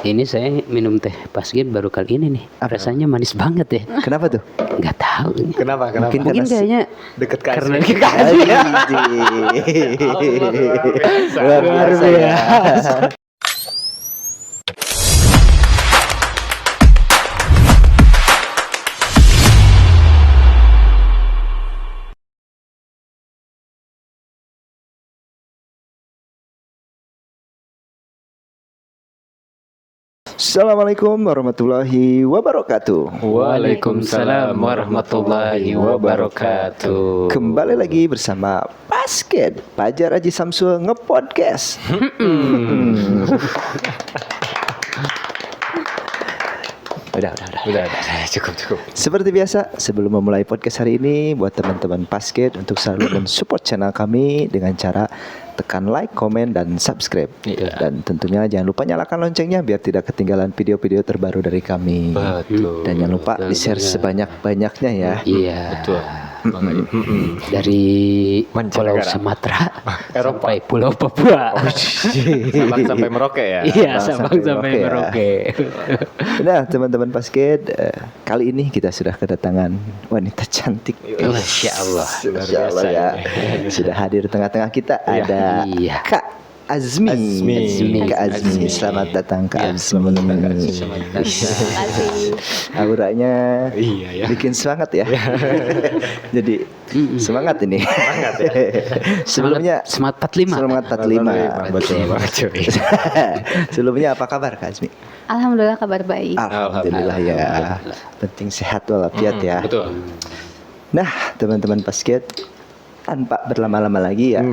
Ini saya minum teh Pasged baru kali ini nih. Rasanya manis banget ya. Kenapa tuh? Nggak tahu. Kenapa? Mungkin kayaknya Deket ke karena Azmi. dekat Azmi. Luar biasa. Assalamualaikum warahmatullahi wabarakatuh. Waalaikumsalam warahmatullahi wabarakatuh. Kembali lagi bersama Pasged Fajar Haji Samsul nge-podcast. Udah, Cukup. Seperti biasa, sebelum memulai podcast hari ini, buat teman-teman Pasged untuk selalu mensupport channel kami dengan cara tekan like, komen, dan subscribe. Dan tentunya jangan lupa nyalakan loncengnya biar tidak ketinggalan video-video terbaru dari kami. Betul. Dan jangan lupa di-share sebanyak-banyaknya ya. Iya. Betul. Dari Pulau Mancanegara. Sumatera Eropa. sampai Pulau Papua. Sabang sampai Merauke ya. Iya, Sabang Sabang sampai sampai Merauke. Nah, teman-teman Pasged, kali ini kita sudah kedatangan wanita cantik. Masya Allah. Masya Allah ya. Sudah hadir di tengah-tengah kita ada Iya. Kak Azmi. Kak Azmi. Selamat datang Kak Azmi. Auranya Iya ya. bikin semangat ya. Jadi semangat ini. Semangat ya. Sebelumnya Semangat 45. Semangat 45. Betul banget cuy. Sebelumnya apa kabar Kak Azmi? Alhamdulillah kabar baik. Alhamdulillah ya. Penting sehat walafiat ya. Betul. Nah, teman-teman Pasged, tanpa berlama-lama lagi ya.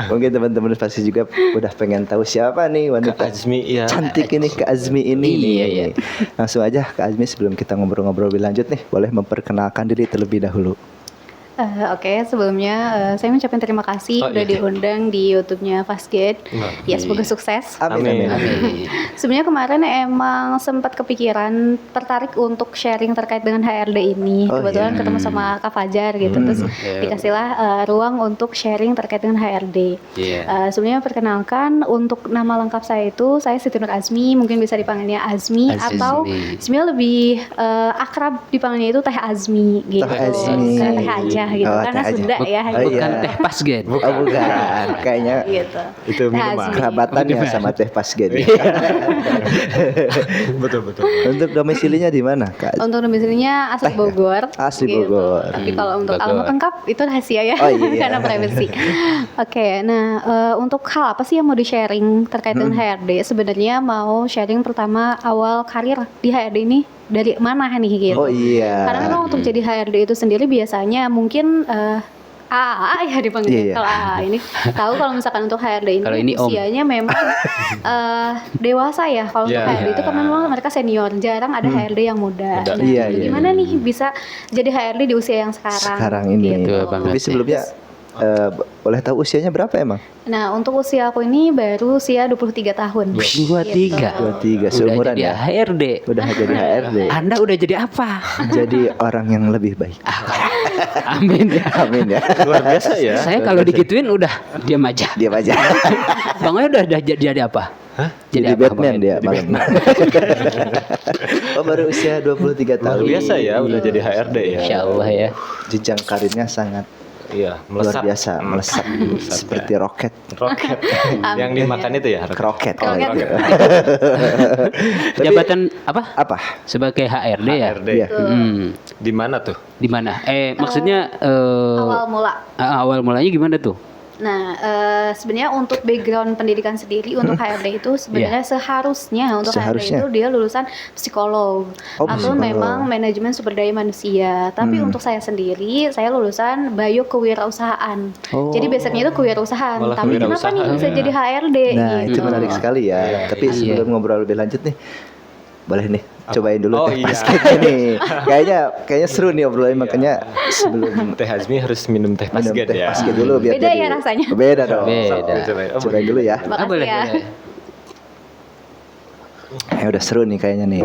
Mungkin teman-teman pasti juga udah pengen tahu siapa nih wanita Kak Azmi ya. cantik ini, Kak Azmi ini Iya, nih. iya. Langsung aja Kak Azmi, sebelum kita ngobrol-ngobrol lebih lanjut nih, boleh memperkenalkan diri terlebih dahulu. Oke, sebelumnya saya mengucapkan terima kasih Oh, udah iya. diundang di YouTube-nya Pasged. Ya, semoga Iya. sukses. Amin. Sebenarnya kemarin emang sempat kepikiran tertarik untuk sharing terkait dengan HRD ini. Oh, Kebetulan iya. ketemu sama Kak Fajar gitu, terus dikasihlah ruang untuk sharing terkait dengan HRD. Iya. Sebenarnya perkenalkan, untuk nama lengkap saya itu saya Siti Nur Azmi, mungkin bisa dipanggilnya Azmi, Azmi. atau sebenarnya lebih akrab dipanggilnya itu Teh Azmi gitu. Teh Azmi. Kayak Teh aja gitu, Oh, karena Teh aja. Sunda ya. Oh, Bukan iya. teh Pasged. Oh bukan, kayaknya Gitu. Itu Teh minuman. Azmi. kerabatan ya sama Teh Pasged. Betul. Untuk domisilinya di mana Kak? Untuk domisilinya asli Bogor. Asli gitu. Bogor. Tapi kalau untuk Bogor. alamat lengkap itu rahasia ya, Oh, iya. karena privacy. Oke, nah untuk hal apa sih yang mau di-sharing terkait dengan HRD? Sebenarnya mau sharing pertama awal karir di HRD ini dari mana nih gitu. Oh iya. Karena memang untuk jadi HRD itu sendiri biasanya mungkin AA ya dipanggil. Iya. Kalau AA ini tahu kalau misalkan untuk HRD ini, Kalau ini Om. usianya memang dewasa ya. Kalau untuk Iya. HRD itu kan memang mereka senior, jarang ada HRD yang muda. Muda. Nah, Iya, iya. gimana nih bisa jadi HRD di usia yang sekarang? Sekarang ini. gitu. Betul banget. Tapi sebelumnya boleh tahu usianya berapa emang? Nah, untuk usia aku ini baru usia 23 tahun. 23. 23, Udah seumuran jadi ya. HRD. Udah jadi HRD. Anda udah jadi apa? Jadi orang yang lebih baik. Amin ya. Amin ya. Luar biasa ya. Saya kalau digituin udah diam aja. Diam aja. Bang Oya udah jadi apa? Jadi apa, Batman Bang? dia malam. Oh, baru usia 23 Luar tahun. biasa ya udah jadi HRD ya. Insya Allah ya. Jenjang karirnya sangat Iya, luar melesat. biasa, melesat seperti roket. Roket. Yang dimakan itu ya. Kroket. Kroket. Tapi- Jabatan apa? Apa? Sebagai HRD ya. HRD. Iya. Di mana tuh? Di mana? Maksudnya Awal mula. awal mulanya gimana tuh? Nah, sebenarnya untuk background pendidikan sendiri untuk HRD itu sebenarnya seharusnya untuk Seharusnya. HRD itu dia lulusan psikolog Oh, atau psikolog. memang manajemen sumber daya manusia. Tapi untuk saya sendiri, saya lulusan bio kewirausahaan. Oh. Jadi basicnya itu kewirausahaan. Malah Tapi kenapa nih kewirausahaan. bisa jadi HRD? Nah, gitu. itu menarik sekali ya. Tapi sebelum ngobrol lebih lanjut nih, boleh nih cobain dulu Oh, teh iya. Pasged nih. Kayaknya seru nih obrolannya, makanya sebelum Teh Azmi harus minum teh minum Pasged teh ya. Pasged dulu biar Beda jadi- ya rasanya? Beda dong. Beda. Cobain dulu ya. Makasih boleh, ya. boleh. Udah seru nih kayaknya nih.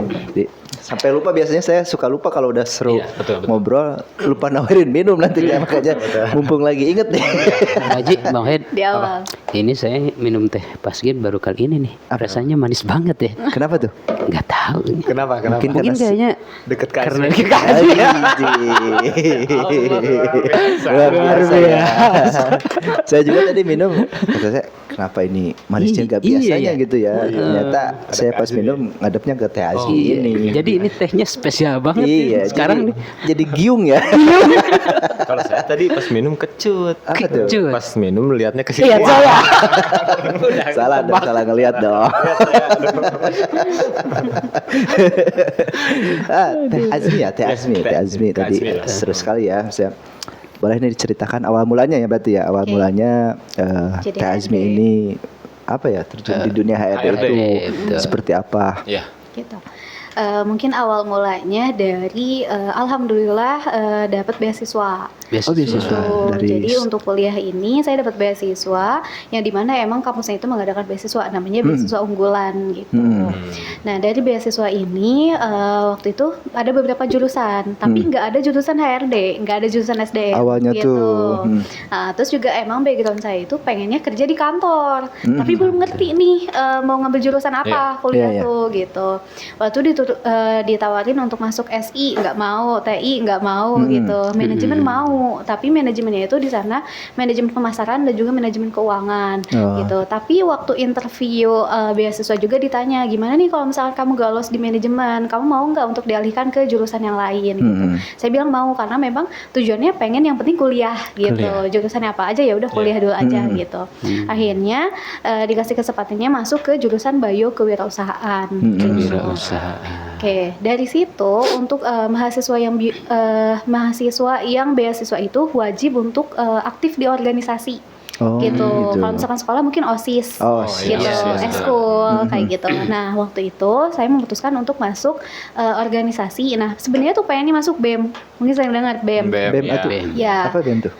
Sampai lupa, biasanya saya suka lupa kalau udah seru Iya, betul. ngobrol, lupa nawarin minum nanti ya, makanya mumpung lagi inget nih. Bang Haji, Bang Hed, Di awal. ini saya minum teh Pasgit baru kali ini nih. Rasanya manis banget ya. Kenapa tuh? Nggak tahu. Kenapa? Mungkin Mungkin karena kayaknya Deket ke karena Asmi. Luar biasa ya. Saya juga tadi minum, kata saya kenapa ini manisnya gak Iya, biasanya iya. gitu ya. Ternyata saya pas minum ngadepnya ke teh Azmi ini. Jadi ini tehnya spesial banget. Iya, nih. Sekarang nih jadi giung ya. Kalau saya tadi pas minum kecut. Apa tuh? kecut. Pas minum liatnya ke situ. Lihat saya. Salah dong, salah ngelihat dong. Teh Azmi ya, teh Azmi Teh tadi Azmi lah. seru sekali ya. Saya boleh nih diceritakan awal mulanya ya, berarti ya awal Oke. mulanya Jadi teh Azmi HRD. ini apa ya, terjun di dunia HRD HRD. itu Betul. seperti apa? Iya. Gitu. Mungkin awal mulanya dari alhamdulillah dapat beasiswa. Oh, beasiswa. Betul. Dari- Jadi untuk kuliah ini saya dapat beasiswa yang dimana emang kampusnya itu mengadakan beasiswa, namanya beasiswa unggulan gitu. Nah dari beasiswa ini waktu itu ada beberapa jurusan, tapi nggak ada jurusan HRD, nggak ada jurusan SDM. Awalnya gitu. tuh, Nah, terus juga emang background saya itu pengennya kerja di kantor, tapi belum ngerti nih mau ngambil jurusan apa kuliah Iya, iya. tuh gitu. Waktu ditawarin untuk masuk SI nggak mau, TI nggak mau gitu, manajemen mau, tapi manajemennya itu di sana manajemen pemasaran dan juga manajemen keuangan Oh. gitu. Tapi waktu interview beasiswa juga ditanya gimana nih kalau misalkan kamu gak lolos di manajemen, kamu mau nggak untuk dialihkan ke jurusan yang lain gitu. Saya bilang mau karena memang tujuannya pengen yang penting kuliah gitu. Jurusannya apa aja ya udah kuliah dulu aja gitu. Akhirnya dikasih kesempatannya masuk ke jurusan bio kewirausahaan. Gitu. Wirausahaan. Oke, dari situ untuk mahasiswa yang beasiswa itu wajib untuk aktif di organisasi. Oh, gitu. gitu. Kalau misalkan sekolah mungkin OSIS, Oh, gitu, iya. ekskul kayak gitu. Nah, waktu itu saya memutuskan untuk masuk organisasi. Nah, sebenarnya tuh pengennya masuk BEM. Mungkin saya dengar BEM. BEM ya. itu Ya. apa BEM tuh?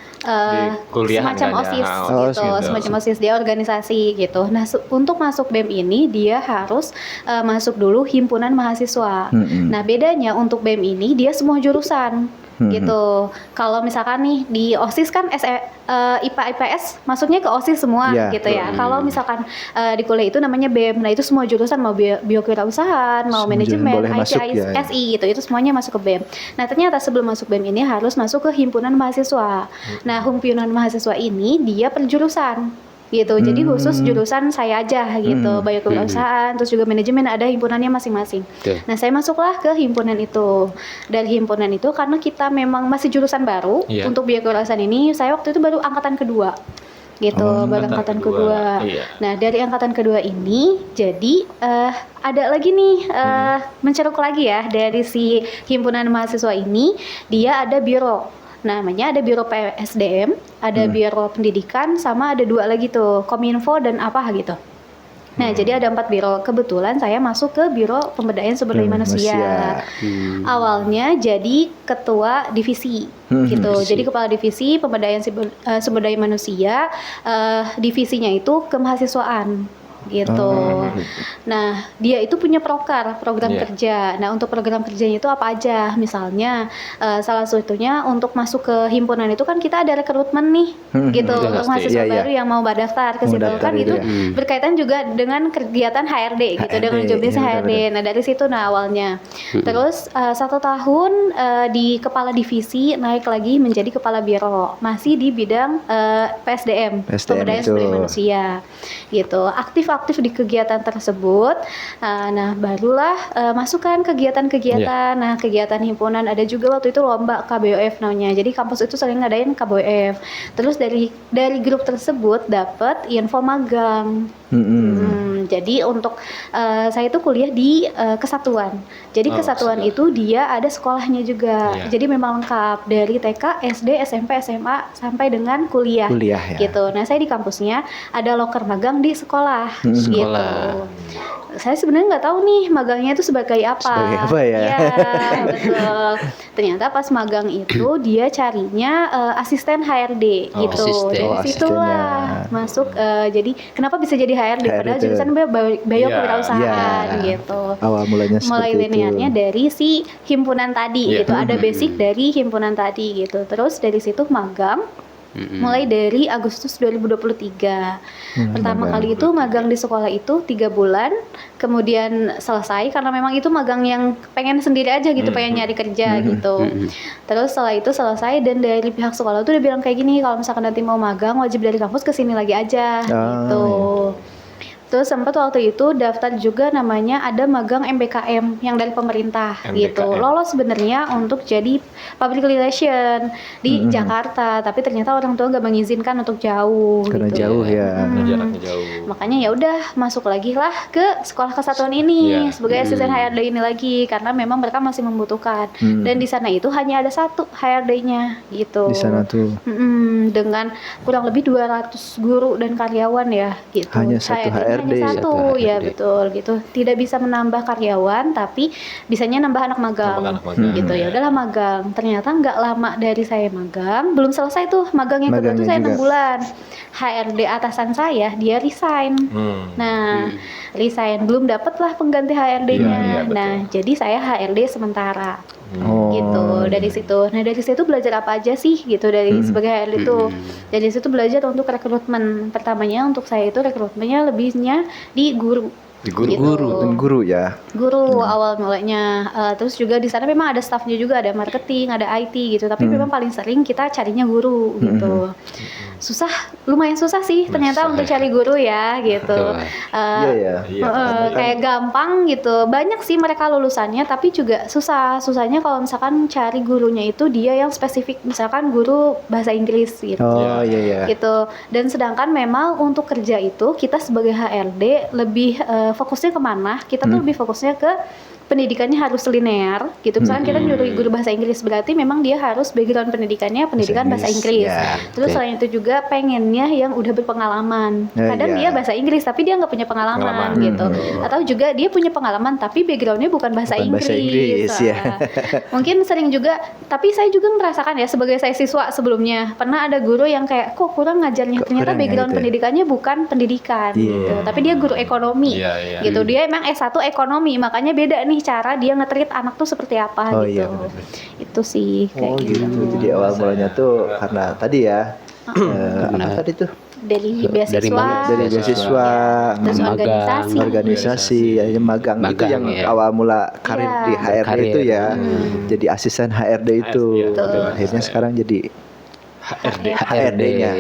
kuliahan semacam kan ya? OSIS Oh, gitu, gitu. semacam OSIS dia organisasi gitu. Nah, untuk masuk BEM ini dia harus masuk dulu himpunan mahasiswa. Nah, bedanya untuk BEM ini dia semua jurusan. Gitu. Kalau misalkan nih di OSIS kan IPA IPS masuknya ke OSIS semua Iya. gitu ya. Kalau misalkan di kuliah itu namanya BEM. Nah, itu semua jurusan mau biokewirausahaan, mau Semua manajemen, boleh masuk IT, ya. SI gitu. Itu semuanya masuk ke BEM. Nah, ternyata sebelum masuk BEM ini harus masuk ke himpunan mahasiswa. Nah, himpunan mahasiswa ini dia per jurusan gitu. Jadi khusus jurusan saya aja gitu, bio kewirausahaan, terus juga manajemen ada himpunannya masing-masing. Betul. Nah, saya masuklah ke himpunan itu. Dari himpunan itu karena kita memang masih jurusan baru Iya. untuk bio kewirausahaan ini, saya waktu itu baru angkatan kedua. Gitu, baru angkatan kedua. Iya. Nah, dari angkatan kedua ini jadi ada lagi nih menceruk lagi ya dari si himpunan mahasiswa ini, dia ada biro. Namanya ada biro PSDM, ada biro pendidikan, sama ada 2 lagi tuh, Kominfo dan apa gitu. Nah, jadi ada 4 biro. Kebetulan saya masuk ke biro pemberdayaan sumber daya manusia. Awalnya jadi ketua divisi gitu. Jadi kepala divisi pemberdayaan sumber daya manusia, divisinya itu kemahasiswaan gitu. Nah, dia itu punya program Iya. kerja. Nah, untuk program kerjanya itu apa aja? Misalnya salah satunya untuk masuk ke himpunan itu kan kita ada rekrutmen nih, gitu. Itu Untuk pasti. mahasiswa Iya, iya. baru yang mau daftar ke Mau situ daftar kan itu itu ya. berkaitan juga dengan kegiatan HRD gitu, HRD, dengan job desk iya, HRD. benar-benar. Nah, dari situ awalnya. Terus 1 tahun di kepala divisi, naik lagi menjadi kepala biro, masih di bidang PSDM, pemberdayaan sumber daya manusia gitu. Aktif di kegiatan tersebut. Nah, barulah masukkan kegiatan-kegiatan. Nah, kegiatan himpunan ada juga waktu itu lomba KBOF namanya. Jadi kampus itu sering ngadain KBOF. Terus dari grup tersebut dapat info magang. Jadi untuk saya itu kuliah di kesatuan. Jadi kesatuan itu dia ada sekolahnya juga. Iya. Jadi memang lengkap dari TK, SD, SMP, SMA sampai dengan kuliah. Kuliah ya. Gitu. Nah, saya di kampusnya ada loker magang di sekolah. Gitu. Saya sebenarnya nggak tahu nih magangnya itu sebagai apa. Sebagai apa ya? Iya, betul. Ternyata pas magang itu dia carinya asisten HRD gitu. asisten. Dari Oh, situlah masuk jadi kenapa bisa jadi HRD padahal HRD. jurusan kewirausahaan Iya. gitu. Awal mulanya Mulai seperti linearnya itu. dari si himpunan tadi Iya. gitu, ada basic dari himpunan tadi gitu. Terus dari situ magang mulai dari Agustus 2023. Pertama magang. kali itu magang di sekolah itu 3 bulan, kemudian selesai karena memang itu magang yang pengen sendiri aja gitu, pengen nyari kerja gitu. Terus setelah itu selesai dan dari pihak sekolah tuh udah bilang kayak gini, kalau misalkan nanti mau magang wajib dari kampus ke sini lagi aja gitu. Terus sempat waktu itu daftar juga namanya ada magang MBKM yang dari pemerintah gitu. MBKM. Lolos sebenarnya untuk jadi public relation di Jakarta, tapi ternyata orang tua nggak mengizinkan untuk jauh. Karena gitu. jauh ya. Karena jaraknya jauh. Makanya ya udah masuk lagi lah ke sekolah kesatuan ini Iya. sebagai asisten HRD ini lagi karena memang mereka masih membutuhkan. Dan di sana itu hanya ada satu HRD-nya gitu. Di sana tuh Dengan kurang lebih 200 guru dan karyawan ya gitu. Hanya satu HRD. Hanya satu, Satu ya HRD. betul gitu. Tidak bisa menambah karyawan tapi bisanya nambah anak magang. Nambah anak magang. Gitu ya. Udahlah magang. Ternyata nggak lama dari saya magang, belum selesai tuh magang yang kedua tuh Magangnya saya 6 juga. bulan. HRD atasan saya dia resign. Nah, resign belum dapet lah pengganti HRD-nya. Iya, iya, betul. Nah, jadi saya HRD sementara Oh. gitu dari situ. Nah dari situ belajar apa aja sih gitu dari sebagai HRD itu. Dari situ belajar untuk rekrutmen. Pertamanya untuk saya itu rekrutmennya lebihnya di guru. Di guru. Gitu. Dan guru ya. Guru awal mulanya. Terus juga di sana memang ada staffnya juga, ada marketing, ada IT gitu. Tapi memang paling sering kita carinya guru gitu. Susah, lumayan susah sih ternyata Susah untuk ya. cari guru ya gitu. Betul. Iya ya. Iya. Kayak gampang gitu, banyak sih mereka lulusannya tapi juga susahnya kalau misalkan cari gurunya itu dia yang spesifik, misalkan guru bahasa Inggris gitu. Oh iya ya. Gitu. Dan sedangkan memang untuk kerja itu kita sebagai HRD lebih fokusnya kemana? Kita tuh lebih fokusnya ke pendidikannya harus linear gitu. Misalkan kita nyuruh guru bahasa Inggris berarti memang dia harus background pendidikannya pendidikan bahasa Inggris. ya, Terus oke. selain itu juga pengennya yang udah berpengalaman. Ya, Kadang ya. dia bahasa Inggris tapi dia nggak punya pengalaman Pengalaman. gitu. Atau juga dia punya pengalaman tapi backgroundnya bukan bahasa Bukan Inggris. bahasa Inggris, ya. Mungkin sering juga, tapi saya juga merasakan ya sebagai saya siswa sebelumnya pernah ada guru yang kayak kok kurang ngajarnya. Kok Ternyata kurang ya background gitu ya? pendidikannya bukan pendidikan Iya. gitu. Tapi dia guru ekonomi. Iya, iya. Gitu. Dia emang S1 ekonomi, makanya beda nih cara dia nge-treat anak tuh seperti apa Oh gitu. iya, benar-benar. Itu sih kayak Oh gitu. Jadi awal mulanya tuh karena tadi ya. Apa tadi tuh? Dari beasiswa, Dari mana? Dari beasiswa, terus magang, organisasi. organisasi, ya, magang itu Magang, yang ya. awal mula karir Iya. di HRD Karir. itu ya. Jadi asisten HRD itu. Iya, Dan betul. akhirnya sekarang jadi HRD-nya.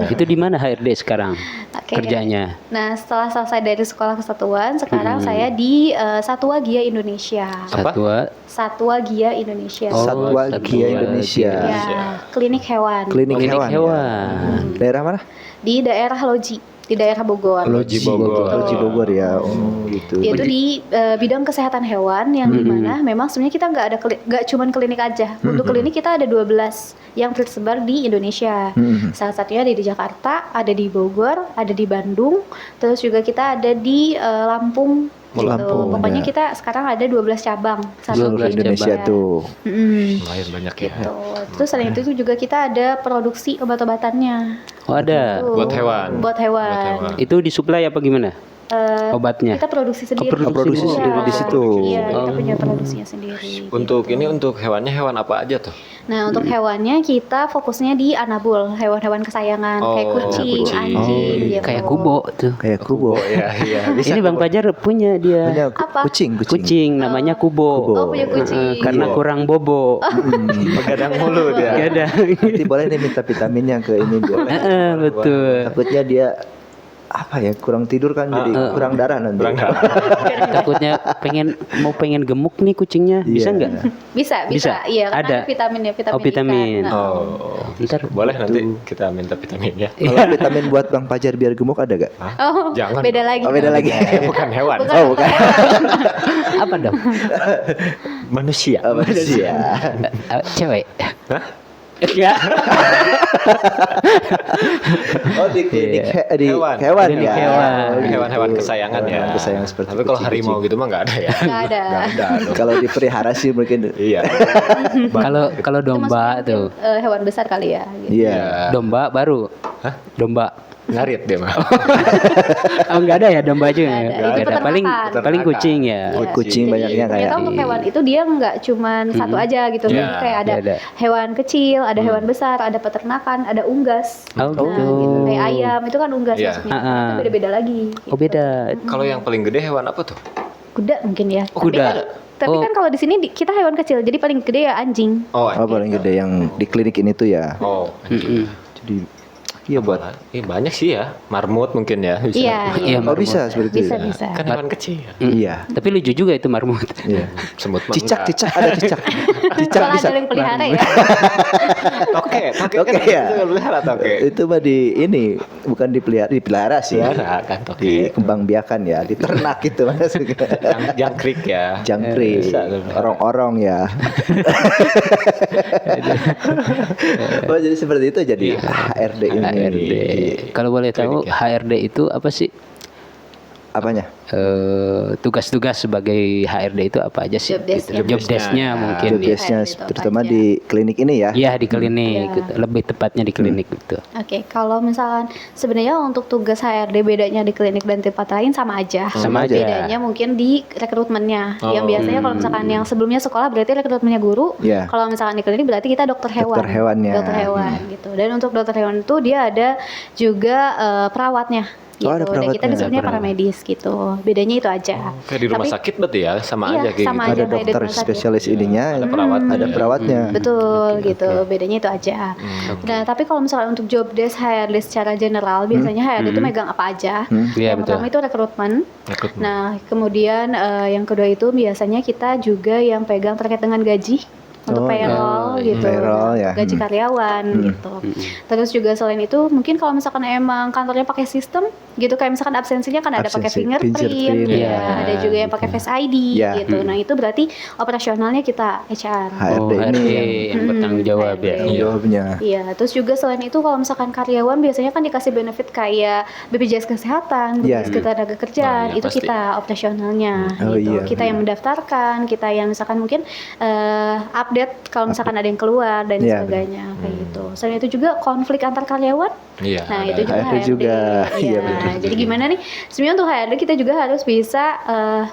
Itu di mana HRD sekarang Oke. kerjanya? Nah, setelah selesai dari sekolah kesatuan, sekarang saya di Satwa Gia Indonesia. Apa? Satwa Gia Indonesia. Oh, Satwa Satwa Gia Indonesia. Ya, klinik hewan Klinik Klinik hewan. hewan. Ya. Daerah mana? di daerah Loji, di daerah Bogor. Loji Bogor. Loji Bogor ya. Oh gitu. Dia itu di bidang kesehatan hewan yang dimana memang sebenarnya kita nggak cuman klinik aja. Untuk klinik kita ada 12 yang tersebar di Indonesia. Salah satunya ada di Jakarta, ada di Bogor, ada di Bandung, terus juga kita ada di Lampung. Gitu. Lampung, Pokoknya ya. kita sekarang ada 12 cabang. Satu 12 di Indonesia Indonesia. tuh. Lumayan banyak ya. Gitu. Terus selain itu juga kita ada produksi obat-obatannya. Oh ada. Tuh. Buat hewan. Buat hewan. Buat hewan. Itu disuplai apa gimana? Obatnya. Kita produksi sendiri. produksi Iya. sendiri di situ. Iya, kita Oh. punya produksinya sendiri. Untuk gitu. ini untuk hewannya hewan apa aja tuh? Nah, untuk hewannya kita fokusnya di anabul, hewan-hewan kesayangan kayak Oh, kucing, kucing. anjing Oh, gitu. Kayak kubo tuh. Kayak kubo. Iya, iya. Bisa. Ini Bang Fajar punya dia. Punya Apa? kucing. Kucing namanya kubo. Kubo. Oh, punya kucing. Karena Iya. kurang bobo. Begadang mulu dia. Gak ada. Nanti boleh nih minta vitaminnya ke ini Bu. Betul. Takutnya dia apa ya kurang tidur kan jadi kurang darah nanti. Kurang darah. Takutnya pengen gemuk nih kucingnya. Bisa Iya. nggak? Bisa. Bisa? Iya, kan Ada. ada vitaminnya, vitamin. Oh, vitamin. ikan. Nah, Oh. Ntar Boleh nanti kita minta vitaminnya. Kalau vitamin buat Bang Fajar biar gemuk ada gak? Hah? Oh, Jangan. beda lagi. Oh, beda lagi. Bukan hewan. Bukan. Oh bukan. apa dong? Manusia. Oh, manusia. Cewek. Hah? Enggak. Oh di klinik di Hewan. hewan Klinik ya. hewan. Oh, gitu. Hewan-hewan kesayangan ya. Hewan kesayangan seperti Tapi kalau kucing-kucing. harimau gitu mah nggak ada ya. Nggak ada. Nggak ada. dong. Kalau dipelihara sih mungkin. Iya. Kalau Itu domba maksudnya tuh. mungkin, hewan besar kali ya. Gitu. Iya. Domba baru. Hah? Domba. Ngarit dia mah. Oh enggak ada ya domba juga ya? Nggak ada. Nggak Itu ada. Paling peternakan. kucing ya. Oh, kucing banyaknya kayak. Ternyata untuk hewan itu dia nggak cuman satu aja gitu. Iya, Jadi kayak ada ada. hewan kecil, ada hewan besar, ada peternakan, ada unggas. Oh, Nah, gitu. gitu. Kayak ayam itu kan unggas Iya. maksudnya. Ah, ah. Itu beda-beda lagi. Oh beda. Kalau yang paling gede hewan apa tuh? Kuda mungkin ya. Oh, kuda. Tapi Oh. kan kalau di sini kita hewan kecil, jadi paling gede ya anjing. Oh, Oh, paling gede yang di klinik ini tuh ya. oh. Mm-mm. Jadi iya buat. Banyak sih ya. Marmut mungkin ya. Bisa. Iya, Iya, Oh, bisa seperti itu. bisa ya? bisa. Kan hewan kecil. Iya. Tapi lucu juga itu marmut. Iya. Semut mah Cicak, enggak. cicak, ada cicak. Cicak Kalau bisa. ada yang pelihara ya. Toke Toke kan ya. itu pelihara toke. Itu mah di ini bukan dipelihara sih. Pelihara kan toke. Dikembangbiakan ya, diternak gitu maksudnya. Jangkrik ya. Jangkrik, Bisa tuh. orong-orong ya. Oh jadi seperti itu jadi HRD ini. HRD. Kalau boleh tahu HRD itu apa sih? Apanya? Tugas-tugas sebagai HRD itu apa aja sih? Job desk-nya. Job desk-nya mungkin. Job ya. desk-nya HRD itu terutama apa aja? di klinik ini ya. Iya di klinik, Iya. gitu. Lebih tepatnya di klinik gitu. Oke, kalau misalkan sebenarnya untuk tugas HRD bedanya di klinik dan tempat lain sama aja. Sama aja. Bedanya mungkin di rekrutmennya. Oh. Yang biasanya kalau misalkan yang sebelumnya sekolah berarti rekrutmennya guru. Iya. Kalau misalkan di klinik berarti kita dokter hewan. Dokter hewannya. Dokter hewan gitu. Dan untuk dokter hewan itu dia ada juga perawatnya. Gitu. Oh, ada Dan kita perawatnya. disebutnya paramedis gitu. Bedanya itu aja. Kayak di rumah Tapi- sakit berarti ya, sama Iya, aja kayak sama gitu. aja. Ada kayak di dokter rumah sakit. spesialis ininya, Ada perawatnya. ada perawatnya. Betul gitu, bedanya itu aja. Nah, tapi kalau misalnya untuk job desk HRD secara general, biasanya HRD itu megang apa aja. Iya, Yang betul. pertama itu rekrutmen. Rekrutmen. Nah, kemudian yang kedua itu biasanya kita juga yang pegang terkait dengan gaji. Untuk Oh, payroll gitu, payroll ya. gaji karyawan gitu. Terus juga selain itu mungkin kalau misalkan emang kantornya pakai sistem gitu, kayak misalkan absensinya kan ada pakai Absensi, fingerprint, fingerprint, ya, ya. ada juga yang pakai Face ID Ya. gitu. Nah itu berarti operasionalnya kita HR. HRD Oh, ini HRD yang yang bertanggung jawab ya. HRD. jawabnya. Iya, terus juga selain itu kalau misalkan karyawan biasanya kan dikasih benefit kayak BPJS Kesehatan, Iya. BPJS Ketenagakerjaan, Oh, iya, itu pasti. kita operasionalnya Oh, gitu. iya, Kita yang mendaftarkan, kita yang misalkan mungkin update kalau misalkan ada yang keluar dan Iya, sebagainya kayak gitu. Selain itu juga konflik antar karyawan. Iya. Nah, ada. itu juga HRD HRD. juga. Iya, Iya. benar. Jadi gimana nih? Sebenarnya untuk HRD kita juga harus bisa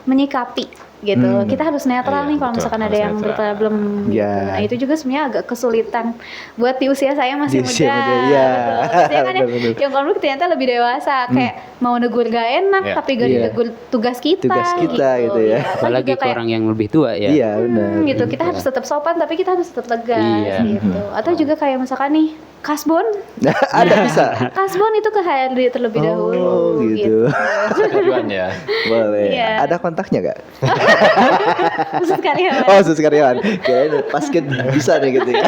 menyikapi gitu. Kita harus netral Iya, nih kalau betul, misalkan ada harus yang netral. berproblem gitu. Iya. Nah, itu juga sebenarnya agak kesulitan buat di usia saya masih Di usia muda. muda, iya. Betul. Biasanya kan Benar-benar. yang konflik ternyata lebih dewasa, kayak mau negur gak enak Iya. tapi gak Iya. ditegur tugas kita. Tugas kita gitu ya. Atau Apalagi juga ke kayak, orang yang lebih tua ya. Iya benar. gitu, kita harus tetap sopan tapi kita harus tetap tegas Iya. gitu. Atau juga kayak misalkan nih kasbon, Ada bisa. kasbon itu ke HRD terlebih dahulu. Oh gitu. Tujuan ya. Boleh. Iya. Ada kontaknya gak? Khusus karyawan. Oh khusus karyawan. Kayaknya basket bisa nih gitu ya.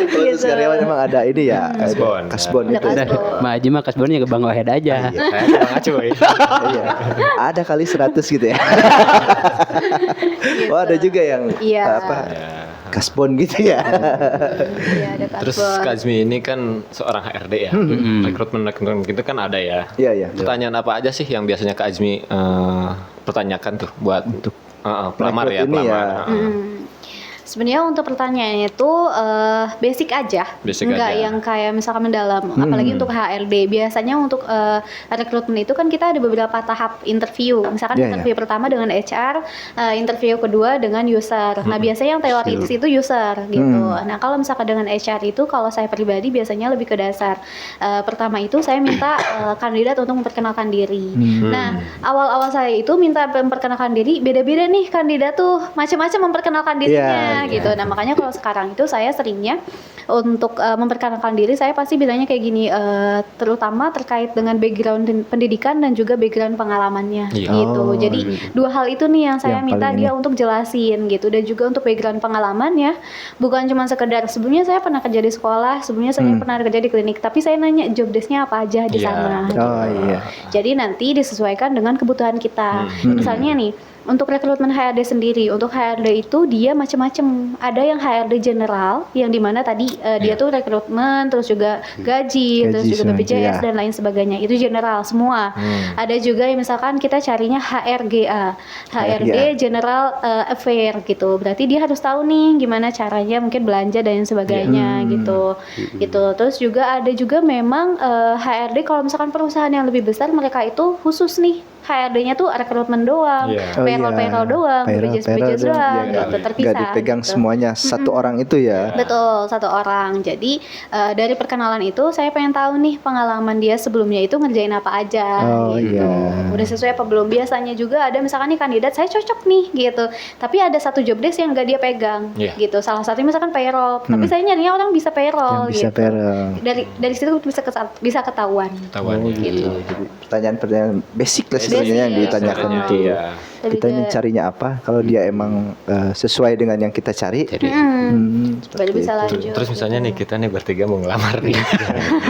Khusus karyawan emang ada ini ya. ada Kasbon. Kasbon Ada itu. kasbon. Mbak Haji mah kasbonnya ke Bang Wahed aja. Saya Bang Acoy. Iya. Ada kali 100 gitu ya. Gitu. Oh ada juga yang Iya. apa? Ya. Kasbon gitu ya. Iya, ada Terus kasbon. Kak Azmi ini kan seorang HRD ya. Rekrutmen gitu kan ada ya. Iya iya. Pertanyaan apa aja sih yang biasanya Kak Azmi pertanyakan tuh buat untuk pelamar ya, rekrut ini ya. pelamar. Sebenarnya untuk pertanyaannya itu basic aja, Basic nggak aja. yang kayak misalkan mendalam. Apalagi untuk HRD. Biasanya untuk rekrutmen itu kan kita ada beberapa tahap interview. Misalkan Iya, interview pertama dengan HR, interview kedua dengan user. Nah biasanya yang teoritis itu user gitu. Nah kalau misalkan dengan HR itu, kalau saya pribadi biasanya lebih ke dasar. Pertama itu saya minta kandidat untuk memperkenalkan diri. Nah awal-awal saya itu minta memperkenalkan diri, beda-beda nih kandidat tuh macam-macam memperkenalkan dirinya. Iya. Gitu. Nah makanya kalau sekarang itu saya seringnya untuk memperkenalkan diri saya pasti bilangnya kayak gini, terutama terkait dengan background pendidikan dan juga background pengalamannya Iya. gitu. Oh, Jadi dua hal itu nih yang saya Yang minta paling dia untuk jelasin gitu, dan juga untuk background pengalamannya bukan cuma sekedar sebelumnya saya pernah kerja di sekolah, sebelumnya saya pernah kerja di klinik, tapi saya nanya job desk-nya apa aja di Iya. sana. Oh iya. Jadi nanti disesuaikan dengan kebutuhan kita. Misalnya nih, untuk rekrutmen HRD sendiri, untuk HRD itu dia macam-macam. Ada yang HRD general, yang dimana tadi dia tuh rekrutmen, terus juga gaji terus juga semua, BPJS iya. dan lain sebagainya. Itu general semua. Ada juga yang misalkan kita carinya HRGA, HRD General Affair gitu. Berarti dia harus tahu nih gimana caranya mungkin belanja dan sebagainya gitu. Gitu. Terus juga ada juga memang HRD kalau misalkan perusahaan yang lebih besar, mereka itu khusus nih HRD-nya tuh rekrutmen doang, payroll doang, BPJS doang, gitu, terpisah. Gak dipegang gitu. semuanya satu orang itu ya. Betul, satu orang. Jadi dari perkenalan itu saya pengen tahu nih pengalaman dia sebelumnya itu ngerjain apa aja gitu. Udah sesuai apa belum? Biasanya juga ada misalkan nih kandidat saya cocok nih gitu. Tapi ada satu job desk yang gak dia pegang gitu. Salah satunya misalkan payroll. Tapi saya nyarinya orang bisa payroll Yang bisa gitu. payroll. Dari situ bisa ketahuan. Gitu. Jadi pertanyaan-pertanyaan basic lah sebenarnya yang ditanyakan Sebenarnya, itu. iya. Kita mencarinya apa? Kalau dia emang sesuai dengan yang kita cari. Baru bisa lanjut. Terus misalnya nih kita nih bertiga mau ngelamar nih.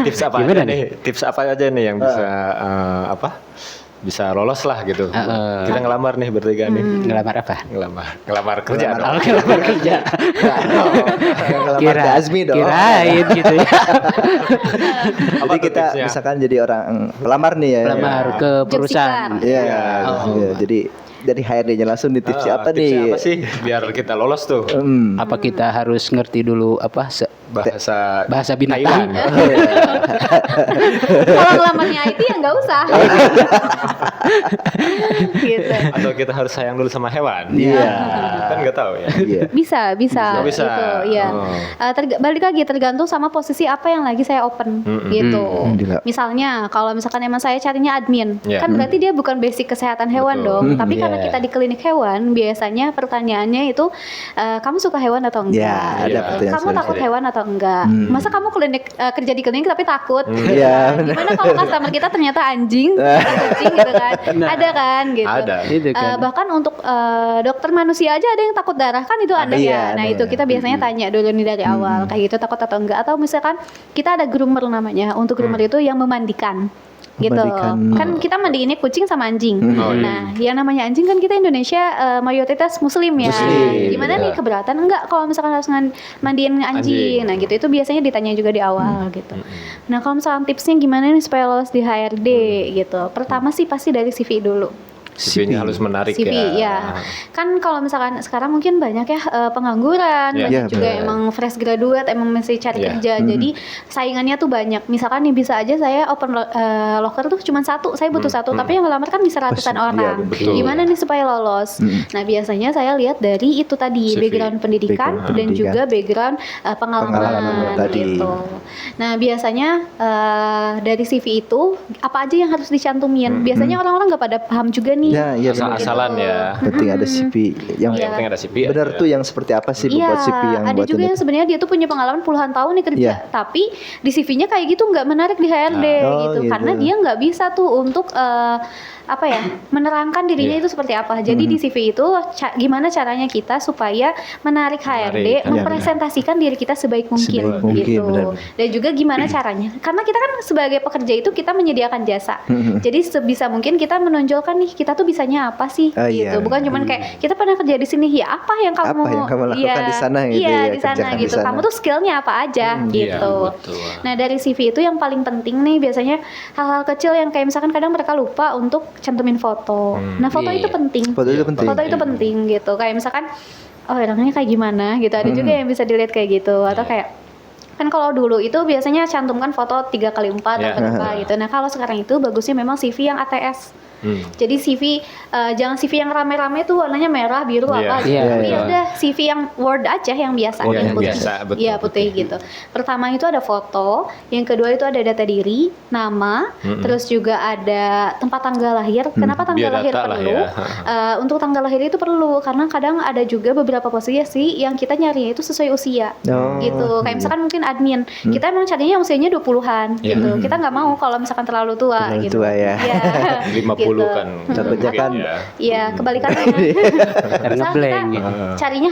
Tips apa Gimana aja nih? Tips apa aja nih yang bisa bisa lolos lah gitu. Kita ngelamar nih bertiga nih. Ngelamar apa? Ngelamar kerja dong. Ngelamar kerja. Kira Azmi dong. Kirain gitu ya. Jadi tuh kita tipsnya? misalkan jadi orang pelamar nih ya. Pelamar ke perusahaan. Iya. Iya, jadi dari HRD-nya langsung nih tipsnya apa Tipsnya nih? apa sih biar kita lolos tuh? Apa kita harus ngerti dulu apa bahasa binatang? Kalau ngelamarnya IT ya nggak usah. Gitu. Atau kita harus sayang dulu sama hewan? Iya. Kan nggak tahu ya. Iya. Bisa Oh, bisa. gitu ya. Balik lagi tergantung sama posisi apa yang lagi saya open gitu. Gila. Misalnya kalau misalkan emang saya carinya admin, Iya. kan berarti dia bukan basic kesehatan hewan Betul. dong. Tapi karena Iya. kita di klinik hewan, biasanya pertanyaannya itu kamu suka hewan atau enggak? Iya, ada Gitu. pertanyaan Kamu takut seperti hewan atau enggak? Masa kamu kerja di klinik tapi takut? Iya, benar. Gimana kalau customer kita ternyata anjing, kucing gitu kan? Ada kan gitu. Ada. Itu kan. Bahkan untuk dokter manusia aja ada yang takut darah kan itu ada iya, ya. Nah ada itu ya. kita biasanya tanya dulu nih dari awal kayak gitu takut atau enggak, atau misalkan kita ada groomer namanya. Untuk groomer itu yang memandikan. Gitu. Memandikan. Kan kita mandiinnya kucing sama anjing. Oh, iya. Nah, yang namanya anjing kan kita Indonesia mayoritas muslim ya. Muslim, Gimana nih keberatan enggak kalau misalkan harus mandiin anjing? Nah, gitu itu biasanya ditanya juga di awal gitu. Nah, kalau misalkan tipsnya gimana nih supaya lolos di HRD gitu. Pertama sih pasti dari CV dulu. CV-nya harus menarik CV ya. ya. Kan kalau misalkan sekarang mungkin banyak ya pengangguran, Iya. banyak Iya, juga benar. emang fresh graduate, emang masih cari Iya. kerja. Jadi saingannya tuh banyak. Misalkan nih bisa aja saya open locker tuh cuma satu, saya butuh satu, tapi yang ngelamar kan bisa ratusan Iya, orang. betul. Gimana nih supaya lolos? Nah, biasanya saya lihat dari itu tadi, CV. background pendidikan Background dan pendidikan. juga background Pengalaman pengalaman tadi. gitu. Nah, biasanya dari CV itu apa aja yang harus dicantumin? Biasanya orang-orang nggak pada paham juga nih. Ya, iya benar. Asal-asalan ya. Penting ada CV yang Yang penting ada CV. benar aja. tuh yang seperti apa sih Iya, buat CV yang ada buat juga ini? yang sebenarnya dia tuh punya pengalaman puluhan tahun nih kerja, Iya. tapi di CV-nya kayak gitu nggak menarik di HRD Oh, gitu, gitu. karena dia nggak bisa tuh untuk apa ya menerangkan dirinya Iya. itu seperti apa. Jadi di CV itu gimana caranya kita supaya menarik HRD, Menarik, iya, mempresentasikan diri kita sebaik mungkin, Sebaik mungkin, gitu. benar. Dan juga gimana caranya, karena kita kan sebagai pekerja itu kita menyediakan jasa. Jadi sebisa mungkin kita menonjolkan nih kita tuh bisanya apa sih, Oh, iya. gitu. Bukan cuman kayak kita pernah kerja di sini, ya apa yang kamu Apa yang kamu lakukan iya, di sana gitu iya, ya, di sana kerjakan di gitu. sana. Kamu tuh skillnya apa aja gitu. Iya, betul. Nah dari CV itu yang paling penting nih biasanya hal-hal kecil yang kayak misalkan kadang mereka lupa untuk cantumin foto. Nah foto Iya. itu penting. Foto itu penting. Foto itu penting gitu. Kayak misalkan oh orangnya kayak gimana gitu. Ada juga yang bisa dilihat kayak gitu atau kayak kan kalau dulu itu biasanya cantumkan foto 3x4 Iya. atau berapa gitu. Nah kalau sekarang itu bagusnya memang CV yang ATS. Jadi CV jangan CV yang rame-rame tuh warnanya merah, biru Iya. apa gitu. Iya, Tapi iya. udah CV yang Word aja yang biasa, Word yang yang putih. biasa, betul, Iya, putih betul. gitu. Pertama itu ada foto, yang kedua itu ada data diri, nama, terus juga ada tempat tanggal lahir. Kenapa tanggal lahir Biodata lah perlu? ya. Untuk tanggal lahir itu perlu karena kadang ada juga beberapa posisi yang kita nyarinya itu sesuai usia. Oh, Gitu. Kayak misalkan mungkin admin, kita emang carinya usianya 20-an Iya. gitu. Kita nggak mau kalau misalkan terlalu tua Terlalu gitu. tua ya. Iya. 50 dahulu kan. Takutnya mungkin kan ya. Iya, kebalikannya. Karena Misal ngeblank kita gitu. carinya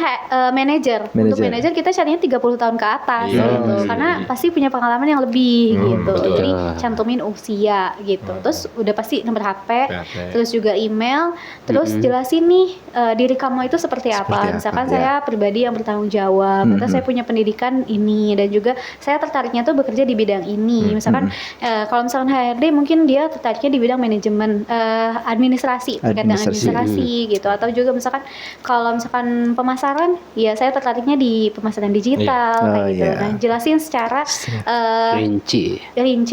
manajer. Untuk Manajer. manajer kita carinya 30 tahun ke atas Iya. gitu. Karena pasti punya pengalaman yang lebih gitu. betul. Jadi cantumin usia gitu. Terus udah pasti nomor HP, terus juga email, terus jelasin nih diri kamu itu seperti apa. Seperti Misalkan apa, ya. saya pribadi yang bertanggung jawab, atau saya punya pendidikan ini, dan juga saya tertariknya tuh bekerja di bidang ini. Misalkan kalau misalkan HRD mungkin dia tertariknya di bidang manajemen administrasi, berkaitan administrasi gitu. Atau juga misalkan kalau misalkan pemasaran, ya saya tertariknya di pemasaran digital kayak gitu. iya. Nah, jelasin secara rinci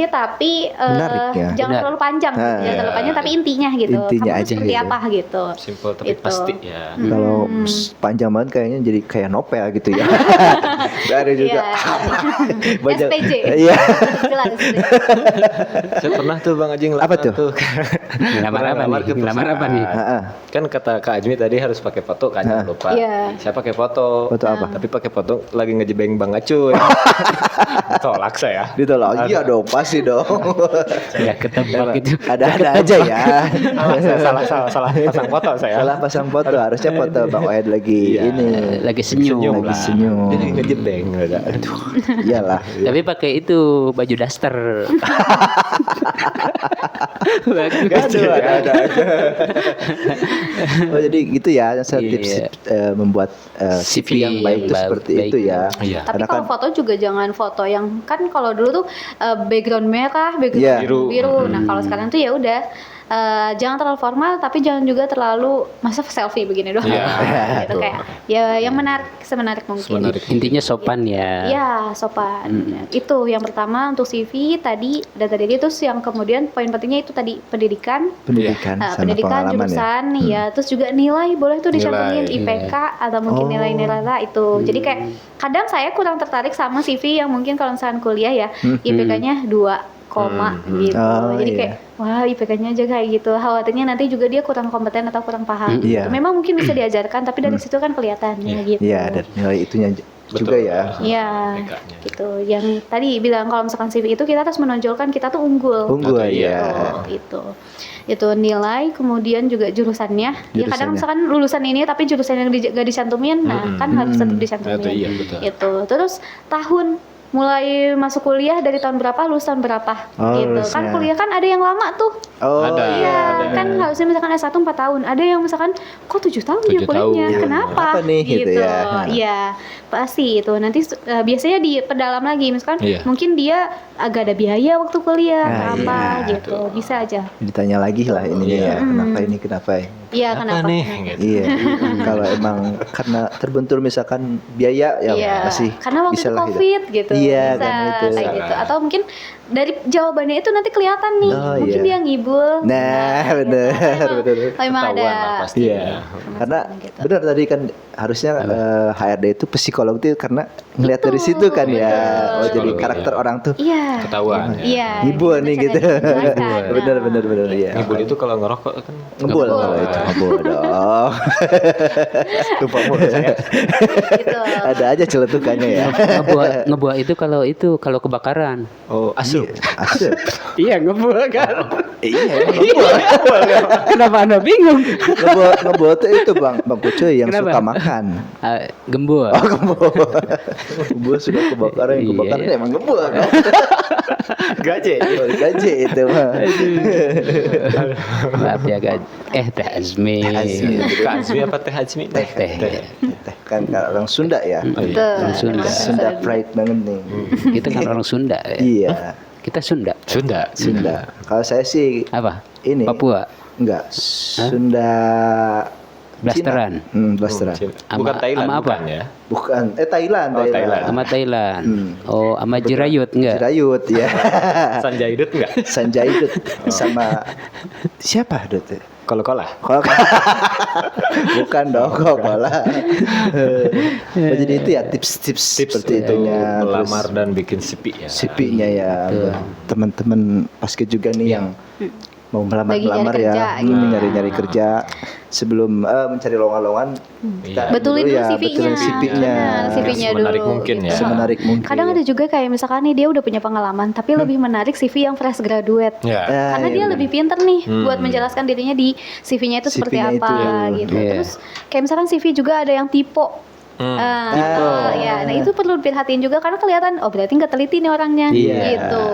tapi Menarik ya. jangan Benar. terlalu panjang, Ah, jangan terlalu panjang tapi intinya gitu. Intinya Kamu aja seperti gitu. apa gitu. Simple tapi Gitu. pasti ya. Kalau panjang banget kayaknya jadi kayak novel gitu ya. Dari juga Iya. banyak. SPJ. Iya. Jelas. Saya pernah tuh Bang Ajing Apa lamar tuh? Ngelamar apa Ngelamar nih? ke Ngelamar apa nih? Heeh. Kan kata Kak Ajmi tadi harus pakai foto kan, jangan lupa. Iya. Saya pakai foto. Foto apa? Tapi pakai foto lagi ngejebeng Bang Acuy. Tolak saya. Ditolak. Iya dong, pasti dong. Ya ketebak itu. Ada aja ya. Salah pasang foto saya. Salah pasang foto, harusnya foto Bang Oed lagi Iya. ini. Lagi senyum. Lagi senyum. Jadi ngejebeng. Aduh. Iyalah. Tapi pakai itu baju daster. Bagus. Aduh, ada aja. Oh, jadi gitu ya, saya Iya. tips membuat CV yang baik itu yang seperti baik. itu ya. Iya. Tapi Karena kalau kan foto juga jangan foto yang kan kalau dulu tuh background merah, background Iya. biru. Nah kalau sekarang tuh ya udah jangan terlalu formal, tapi jangan juga terlalu masa selfie begini doang. Iya. Gitu kayak ya yang menarik semenarik mungkin. Intinya sopan ya. Ya sopan. Itu yang pertama untuk CV tadi data diri, terus yang kemudian poin pentingnya itu tadi pendidikan. pendidikan sama Pendidikan, pengalaman ya. jurusan, ya, terus juga nilai boleh tuh dicantumin Nilai. IPK atau mungkin Oh. nilai-nilai lah itu. Jadi kayak kadang saya kurang tertarik sama CV yang mungkin kalau misalkan kuliah ya IPK-nya 2 koma gitu. Oh, Jadi iya. kayak wah IPK-nya aja kayak gitu. Khawatirnya nanti juga dia kurang kompeten atau kurang paham. Iya. Gitu. Memang mungkin bisa diajarkan, tapi dari situ kan kelihatannya gitu. Iya, dan nilai itunya juga ya. Iya, IPK-nya. gitu. Yang tadi bilang kalau misalkan CV itu kita harus menonjolkan kita tuh unggul. Unggul Iya. ya. Itu nilai, kemudian juga jurusannya. Ya kadang Jurusannya. misalkan lulusan ini tapi jurusan yang gak dicantumin, nah kan harus tetap dicantumin. Itu iya, betul. Itu. Terus tahun mulai masuk kuliah dari tahun berapa, lulus tahun berapa, Oh, gitu. lulusnya. Kan kuliah kan ada yang lama tuh. Oh, Ada. Iya, kan harusnya misalkan S1 4 tahun. Ada yang misalkan kok 7 tahun ya 7 kuliahnya. tahun. Kenapa? Apa nih, gitu ya. Iya, pasti itu. Nanti biasanya diperdalam lagi misalkan Iya. mungkin dia agak ada biaya waktu kuliah, Nah, apa iya. gitu. Bisa aja. ditanya lagi lah ininya ya. Kenapa ini? Iya, Apa kenapa? nih? Gitu. Iya. Kalau emang karena terbentur misalkan biaya ya Iya, masih karena waktu bisa itu lah COVID gitu. Iya, bisa kan itu. kayak gitu. Atau mungkin dari jawabannya itu nanti kelihatan nih. Oh, Mungkin iya. dia ngibul. Nah, gitu. bener, Memang- bener. Memang ada. Ketahuan lah pasti. Iya. Karena gitu. benar tadi kan harusnya HRD itu psikolog itu karena ngeliat dari situ kan ya. Oh, jadi Psikolog, karakter iya. orang tuh Iya. Ketahuan ya. Iya. ngibul nih Cara gitu. dijelaskan. Bener Nah, bener ya. Ngibul itu kalau ngerokok kan Ngebul kalau itu ngebul dong. lupa mulu saya. gitu. Ada aja celetukannya ya. Ngebuah itu kalau kebakaran. Oh, asup. Asik. Iya ngebuah kan. Iya, ngebul. Kenapa Anda bingung? Ngebul tuh itu Bang Kucuy yang Kenapa? suka makan. Gembul. Oh, ngebul suka kebakaran, yang Iya. kebakaran emang ngebul kan. Gaje. Gaji itu mah. Maaf ya guys. Teh Azmi. Kak Azmi apa Teh Azmi? Teh. Teh kan kalau orang Sunda ya. Betul. Orang Sunda. Sunda pride banget nih. Kita kan orang Sunda ya. Iya, Kita Sunda. Sunda. Sunda. Kalau saya sih Apa? ini Papua. enggak Sunda Blasteran. Cina. Blasteran. Bukan Ama- Thailand ama apa? bukan ya? Bukan Thailand, Oh, Thailand. Sama Thailand. Hmm. Oh, sama Jirayut enggak? Jirayut ya. Sanjaidut enggak? Sanjaidut sama siapa Dut? Kol-kolah. Bukan dong Coca-Cola. Oh, jadi itu ya tips-tips seperti itunya. melamar Terus dan bikin CV ya. CV-nya ya buat teman-teman basket juga nih yang mau Lagi melamar-lamar nyari ya, kerja, gitu. nyari-nyari kerja sebelum mencari lowongan-lowongan. kita Betulin dulu CV-nya. betulin CV-nya. Benar, CV-nya dulu. Semenarik mungkin ya. Semenarik mungkin. Kadang ada juga kayak misalkan nih dia udah punya pengalaman, tapi lebih menarik CV yang fresh graduate. Ya. Karena iya dia benar. lebih pinter nih buat menjelaskan dirinya di CV-nya itu seperti CV-nya apa itu, gitu. iya. Terus kayak misalkan CV juga ada yang tipe. Ya, nah itu perlu diperhatiin juga karena kelihatan oh berarti nggak teliti nih orangnya Iya. gitu.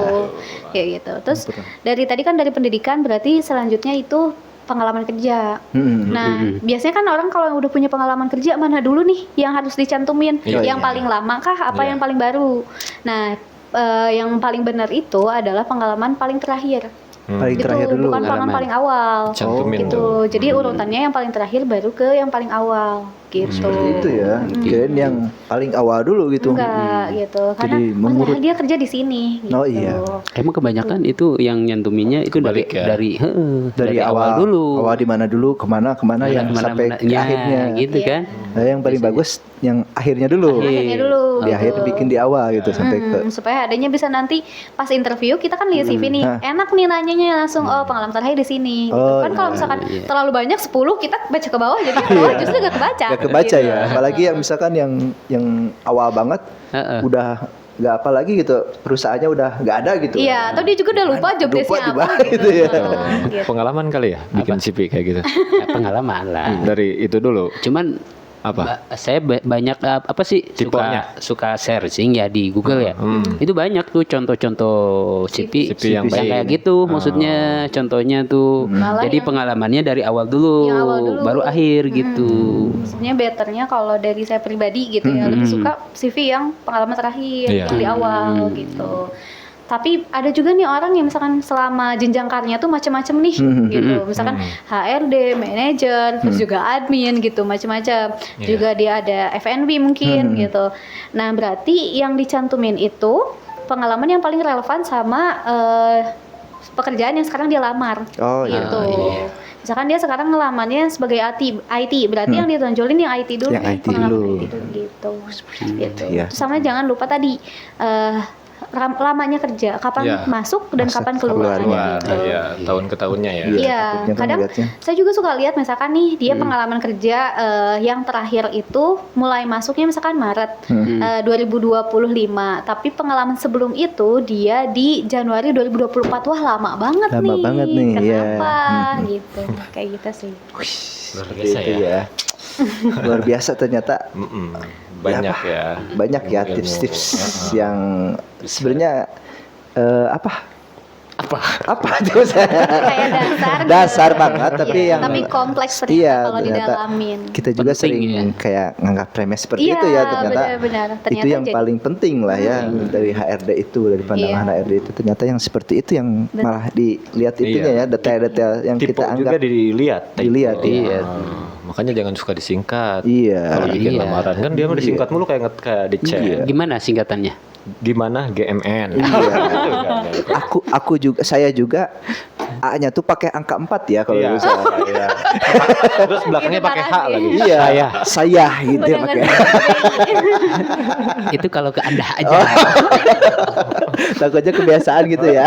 Kayak gitu. Terus dari tadi kan dari pendidikan berarti selanjutnya itu pengalaman kerja. Nah, biasanya kan orang kalau udah punya pengalaman kerja mana dulu nih yang harus dicantumin? Iya, Yang iya. paling lama kah? Apa Iya. yang paling baru? Nah, yang paling benar itu adalah pengalaman paling terakhir. Paling Gitu, terakhir dulu. bukan pengalaman pengalaman. paling awal. Cantumin gitu. tuh. Jadi urutannya yang paling terakhir baru ke yang paling awal gitu. Itu ya. Kirain yang paling awal dulu gitu. Enggak gitu. Karena Jadi mengurut. dia kerja di sini gitu. Oh, iya. Emang kebanyakan itu yang nyantuminnya itu dari Kebalik ya? dari awal dulu. Awal di mana dulu, kemana yang sampai ke akhirnya. gitu Iya. kan. Nah, yang paling bagus yang akhirnya dulu. Akhirnya dulu. Di akhir bikin di awal gitu sampai ke Supaya adanya bisa nanti pas interview kita kan lihat CV nih, enak nih nanyanya langsung oh pengalaman terakhir di sini. Gitu. Oh, Kan kalau iya, misalkan terlalu banyak 10 kita baca ke bawah jadi ke bawah justru gak kebaca. gak kebaca gitu. ya. Apalagi yang misalkan yang awal banget udah nggak apa lagi gitu, perusahaannya udah nggak ada gitu. Iya, atau dia juga udah lupa job Lupa desk-nya apa dibahas gitu. gitu ya. Gitu. Pengalaman kali ya bikin CV kayak gitu. Ya, pengalaman lah. Dari itu dulu. Cuman Apa? saya banyak apa sih Tipenya? suka searching ya di Google ya. Itu banyak tuh contoh-contoh CV, CV yang baik. kayak gitu maksudnya contohnya tuh. Malah Jadi yang- pengalamannya dari awal dulu, Yang awal dulu. baru akhir gitu. Sebenarnya betternya kalau dari saya pribadi gitu ya lebih suka CV yang pengalaman terakhir Iya. yang di awal gitu. Tapi ada juga nih orang yang misalkan selama jenjang karirnya tuh macam-macam nih gitu. Misalkan HRD, manajer, terus juga admin gitu, macam-macam. Juga dia ada FNB mungkin gitu. Nah, berarti yang dicantumin itu pengalaman yang paling relevan sama pekerjaan yang sekarang dia lamar. Oh, iya. gitu. Misalkan dia sekarang ngelamarnya sebagai IT, berarti yang ditonjolin yang IT dulu, Yang nih, IT pengalaman dulu. IT dulu, gitu. Gitu. Iya. Terus sama jangan lupa tadi lamanya kerja, kapan Iya. masuk dan kapan keluar. keluar. gitu. Ya, tahun ke tahunnya ya. Iya, takutnya kan kadang lihatnya. saya juga suka lihat misalkan nih dia pengalaman kerja yang terakhir itu mulai masuknya misalkan Maret 2025, tapi pengalaman sebelum itu dia di Januari 2024. Wah, lama banget Lama nih. banget nih, iya. Kenapa gitu. Kayak gitu sih. Luar Seperti biasa itu ya. Luar biasa ternyata. Banyak ya. Banyak ya Ilmu-ilmu. tips-tips yang sebenarnya apa tuh Kayak dasar banget tapi Iya, yang tapi kompleks ternyata iya, kalau ternyata didalamin. kita juga Penting sering ya. kayak nganggap remeh seperti Iya, itu ya ternyata benar-benar. itu Ternyata yang jadi- paling penting lah ya dari HRD itu, dari pandangan Iya. HRD itu ternyata yang seperti itu yang malah dilihat itunya Iya. ya, detail-detail yang Tipe kita juga anggap dilihat. Tipe. Dilihat, iya. Makanya jangan suka disingkat. Iya. Kalau bikin Iya. lamaran kan dia mah disingkat mulu kayak di chat. Iya. Gimana singkatannya? Gimana GMN? Aku juga, saya juga A-nya tuh pakai angka 4 ya kalau Iya. dulu saya. Iya. Terus belakangnya Itu pakai H parah lagi. sih. Iya, saya gitu ya Benar, pakai. Itu kalau ke Anda aja. Takutnya kebiasaan gitu ya.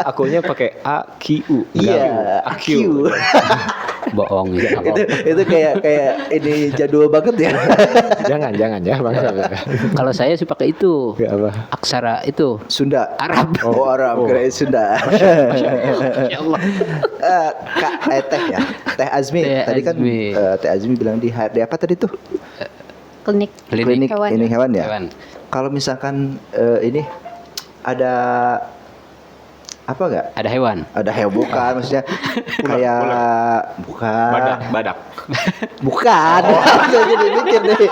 Akunya pakai AQU. Iya, AQ. Bohong ya. itu kayak ini jadul banget ya. jangan ya bangsa. Kalau saya sih pakai itu. Gak apa. Aksara itu Sunda. Arab. Oh, Arab, kirain Sunda. Ya Allah. Kak, Teh ya. Teh Azmi. Teh Tadi kan Azmi. Teh Azmi bilang di HRD apa tadi tuh? Klinik. Klinik hewan. ini hewan ya. Hewan. Kalau misalkan ini ada apa enggak? Ada hewan. Ada hewan bukan maksudnya kayak bukan. Badak. Bukan. Saya jadi mikir deh.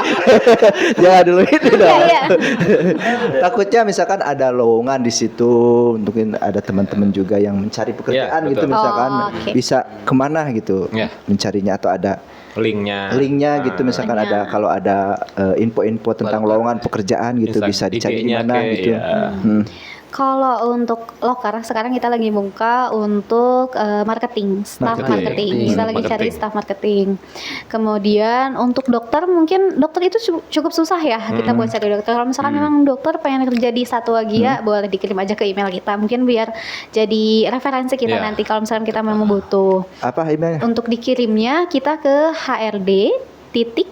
Jangan dulu itu dong. Iya. Takutnya misalkan ada lowongan di situ, mungkin ada teman-teman juga yang mencari pekerjaan Iya, gitu betul. misalkan Oh, oke. bisa kemana gitu Iya. mencarinya atau ada linknya gitu misalkan Linknya. ada kalau ada info-info tentang lowongan pekerjaan gitu bisa Instagram, dicari di IG-nya mana kayak, gitu. iya. Hmm. Kalau untuk loker sekarang kita lagi buka untuk marketing, staff marketing. Kita lagi cari staff marketing. Kemudian untuk dokter, mungkin dokter itu cukup susah ya kita buat cari dokter. Kalau misalkan memang dokter pengen kerja di Satwa Gia, boleh dikirim aja ke email kita. Mungkin biar jadi referensi kita nanti kalau misalkan kita memang butuh. Apa emailnya? Untuk dikirimnya kita ke hrd titik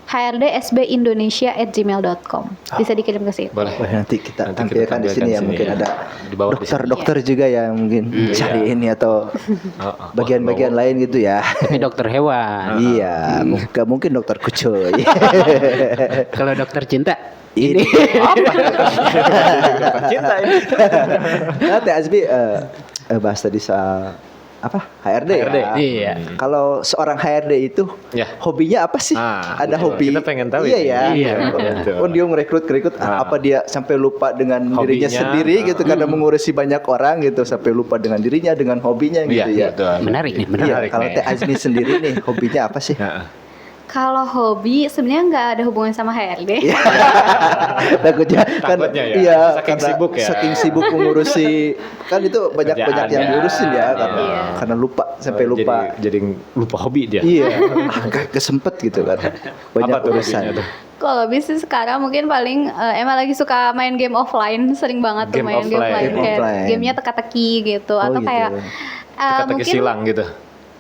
hrdsbindonesia@gmail.com. Bisa dikirim ke situ. Boleh. Nanti kita Nanti kita tampilkan di sini ya. Mungkin ada di bawah di sini. dokter juga yang mungkin cari ini atau bagian-bagian lain gitu ya. Tapi dokter hewan. Iya, mungkin dokter kucing. Kalau dokter cinta Ini Cinta ini. Nah, Teh Azmi bahas tadi soal apa? HRD. HRD. Ya. Iya. Kalau seorang HRD itu Ya. hobinya apa sih? Ada betul. hobi. Kita pengen tahu Iya itu. ya. Iya, betul. Oh, dia ngerekrut apa dia sampai lupa dengan dirinya Hobinya. sendiri gitu karena mengurusi banyak orang gitu sampai lupa dengan dirinya dengan hobinya gitu ya. betul. Menarik nih, Iya, menarik. kalau Teh Azmi sendiri nih hobinya apa sih? Kalau hobi sebenarnya nggak ada hubungan sama HRD. Takutnya kan Takutnya ya, iya saking karena sibuk ya. saking sibuk mengurusi kan itu banyak yang Kerjaan, diurusin ya iya. karena lupa sampai lupa. Jadi lupa hobi dia. Iya, gak kesempet gitu kan. Banyak Apa tuh urusan. hobinya tuh? Kalau bisnis sekarang mungkin paling emang lagi suka main game offline, sering banget tuh Game main game offline. offline. Game Kayak offline. gamenya teka-teki gitu, atau gitu. kayak Teka-teki mungkin silang gitu.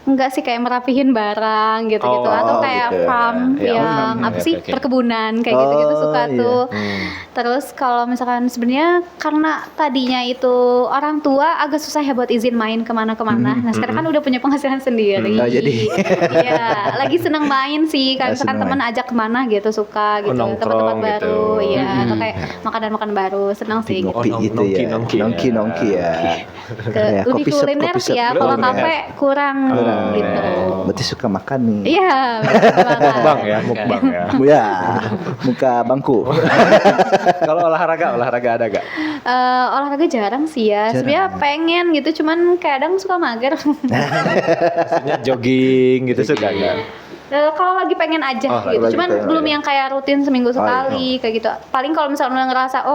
enggak sih kayak merapihin barang gitu-gitu, Oh, atau kayak gitu. farm Ya, yang farm. apa Oke, sih oke. perkebunan kayak Oh, gitu-gitu suka iya. tuh. Terus kalau misalkan sebenarnya karena tadinya itu orang tua agak susah ya buat izin main kemana-kemana. Nah sekarang kan udah punya penghasilan sendiri. Oh, jadi. Iya, lagi seneng main sih. Kalau misalkan seneng teman ajak kemana gitu suka gitu, nongkrong tempat-tempat gitu. baru, iya, atau kayak makanan-makanan baru, seneng sih. Gitu. Ngopi gitu ya. nongki Ya. Ke, lebih shop, kuliner coffee sih ya. shop. Kalau Kuliner. kafe kurang gitu. Berarti suka makan nih. Iya, Mukbang ya, mukbang ya. Ya, muka bangku. Kalau olahraga ada gak? Olahraga jarang sih ya. Jarang. Sebenarnya pengen gitu, cuman kadang suka mager. Maksudnya jogging gitu suka gak? Kalau lagi pengen aja Oh, gitu, lagi cuman pengen belum aja. yang kayak rutin seminggu iya. sekali kayak gitu. Paling kalau misalnya udah ngerasa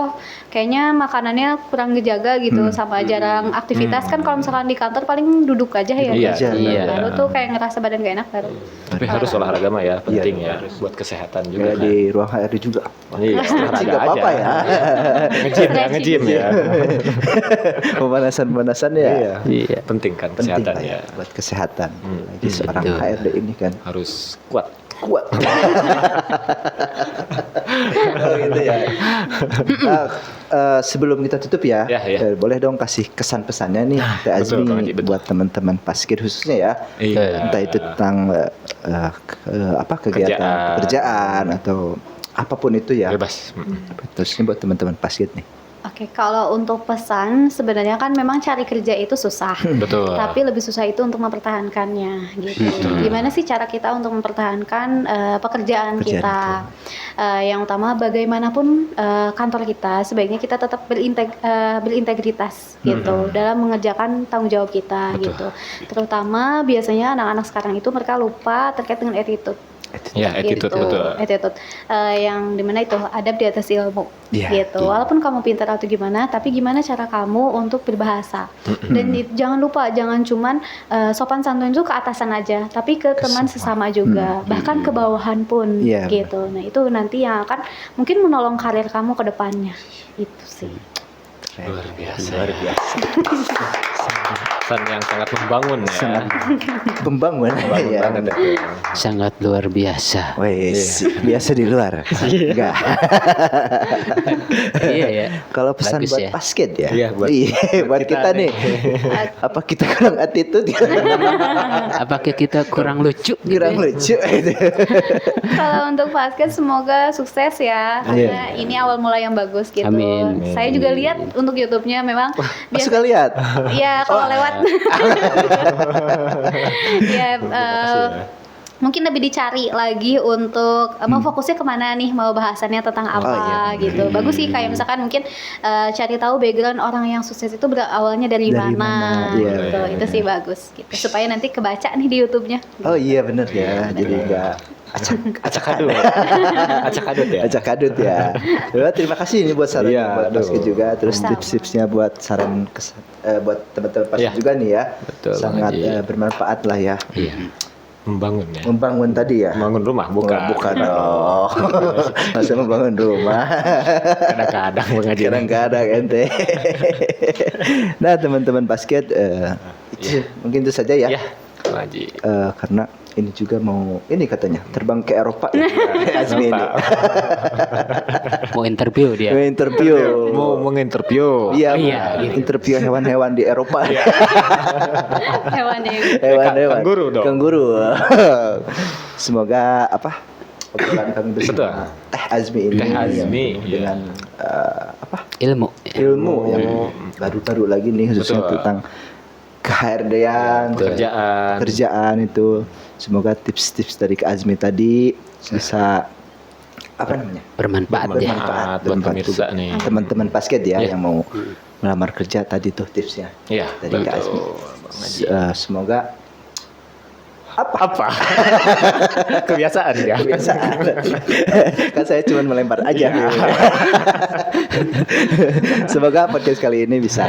kayaknya makanannya kurang dijaga gitu, sama jarang aktivitas kan. Kalau misalkan di kantor paling duduk aja ya. Iya, iya. Baru tuh kayak ngerasa badan gak enak baru. Tapi harus olahraga mah ya, penting Iya. ya buat kesehatan juga. Kayak di ruang HRD juga. Iya, olahraga Nggak apa-apa aja. ya. Nge-gym ya. Pemanasan ya. Iya. Penting kan Penting kesehatan lah ya. buat kesehatan. Lagi seorang betul. HRD ini kan Harus kuat. kuat. Oh, gitu ya. Sebelum kita tutup ya, Ya, ya. boleh dong kasih kesan pesannya nih, Teh betul, Kang Azmi, Haji, betul. buat teman-teman Paskir khususnya ya. Iya. Entah itu tentang kegiatan pekerjaan atau apapun itu ya. Bebas. Terus ini buat teman-teman Paskir nih. Oke, kalau untuk pesan sebenarnya kan memang cari kerja itu susah. Betul. Tapi lebih susah itu untuk mempertahankannya gitu. Gimana sih cara kita untuk mempertahankan pekerjaan kita? Yang utama bagaimanapun kantor kita sebaiknya kita tetap berintegritas gitu dalam mengerjakan tanggung jawab kita gitu. Terutama biasanya anak-anak sekarang itu mereka lupa terkait dengan attitude. Ya, attitude Gitu. betul. Attitude. Yang dimana itu adab di atas ilmu Iya, gitu. Walaupun kamu pintar atau gimana, tapi gimana cara kamu untuk berbahasa. Dan jangan lupa, jangan cuman sopan santun itu ke atasan aja, tapi ke teman sesama juga, bahkan ke bawahan pun Iya, gitu. Nah itu nanti yang akan mungkin menolong karir kamu ke depannya. Itu sih. Luar biasa. Luar biasa. Pesan yang sangat membangun ya. Pembangun Membangun ya. banget ya. Sangat luar biasa. Wes, biasa di luar. Enggak. Iya ya. Kalau pesan Bagus buat ya. basket ya. Iya, buat buat kita nih. Apa kita kurang attitude ya? Apakah kita kurang lucu? gitu Kurang ya? lucu. Kalau untuk basket semoga sukses ya, karena ini awal mulai yang bagus gitu. Amin. Saya juga lihat untuk YouTube-nya memang Suka lihat. ya kalau lewat ya mungkin lebih dicari lagi untuk mau fokusnya kemana nih, mau bahasannya tentang apa gitu. Bagus sih kayak misalkan mungkin cari tahu background orang yang sukses itu berawalnya dari mana iya, gitu. Itu sih bagus gitu supaya nanti kebaca nih di YouTube-nya. Oh iya bener ya, jadi enggak Acak kadut. Acak kadut ya. acak kadut ya. Terima kasih ini buat saran Iya, buat basket aduh. juga, terus Sama. tips-tipsnya buat saran buat teman-teman basket Iya. juga nih ya. Betul, Sangat iya. bermanfaat lah ya. Iya. Membangun ya. Membangun tadi ya. Membangun rumah Oh, bukan. bukan dong. Masa membangun rumah. Kadang-kadang mengaji. Kadang-kadang ente. Nah teman-teman basket, mungkin itu saja ya. Ya, mengaji. Karena ini juga mau ini katanya terbang ke Eropa ya. Azmi ini. Mau interview dia. Mau interview. Mau menginterview. Iya, Oh, iya, mau gitu. interview hewan-hewan di Eropa. Hewannya Hewan-hewan. Kanguru dong. Kanguru. Semoga obrolan kami bersama Teh Azmi ini Teh Azmi, yang iya. dengan apa? Ilmu. Ilmu yang baru-baru lagi nih khususnya Betul. tentang keHRD-an, kerjaan itu. Semoga tips-tips dari Kak Azmi tadi bisa apa namanya? Bermanfaat ya. Bermanfaat buat pemirsa nih. Teman-teman basket ya Iya. yang mau melamar kerja tadi tuh tipsnya Iya, dari Kak Azmi. Bang Haji. Semoga Apa? Kebiasaan ya. kebiasaan. Kan saya cuma melempar aja. Semoga podcast kali ini bisa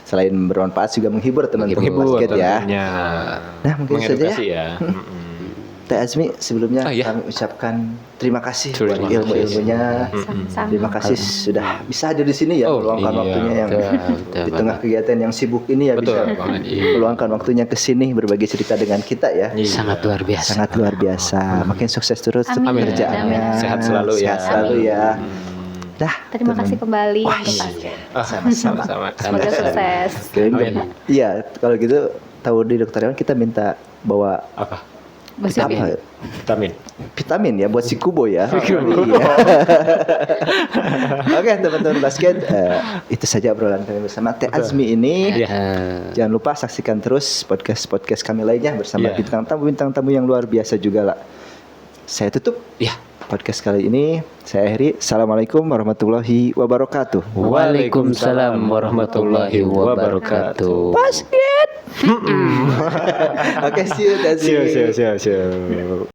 selain bermanfaat juga menghibur teman-teman Menghibur basket ya. tentunya. Nah, mungkin saja Mengedukasi ya. Teh Azmi sebelumnya Oh, iya. kami ucapkan terima kasih Terima buat kasih. ilmu-ilmunya. sama-sama. Terima kasih sudah bisa hadir di sini ya, Oh, meluangkan iya, waktunya yang betul, di tengah kegiatan yang sibuk ini ya Betul, bisa Bang Haji. meluangkan waktunya ke sini berbagi cerita dengan kita ya. Iya. Sangat luar biasa. Sangat luar biasa. Makin sukses terus untuk Amin. kerjaannya. Amin. Sehat selalu ya. Sehat selalu ya. Dah. Terima teman. kasih kembali Wah, untuk iya. basket. Sama-sama. Sama. Semoga sukses. Kirain iya, kalau gitu tahu di Dokter Hewan kita minta bawa Apa? Basi apa? Vitamin. Vitamin ya buat si Kubo ya. Iya. Oke teman-teman basket, itu saja obrolan kami bersama Teh Azmi ini. Iya. Jangan lupa saksikan terus podcast kami lainnya bersama Iya. bintang tamu yang luar biasa juga lah. Saya tutup Ya. podcast kali ini. Saya akhiri. Assalamualaikum warahmatullahi wabarakatuh. Waalaikumsalam warahmatullahi wabarakatuh. Basket. Oke, see you. Teh Azmi. Siap.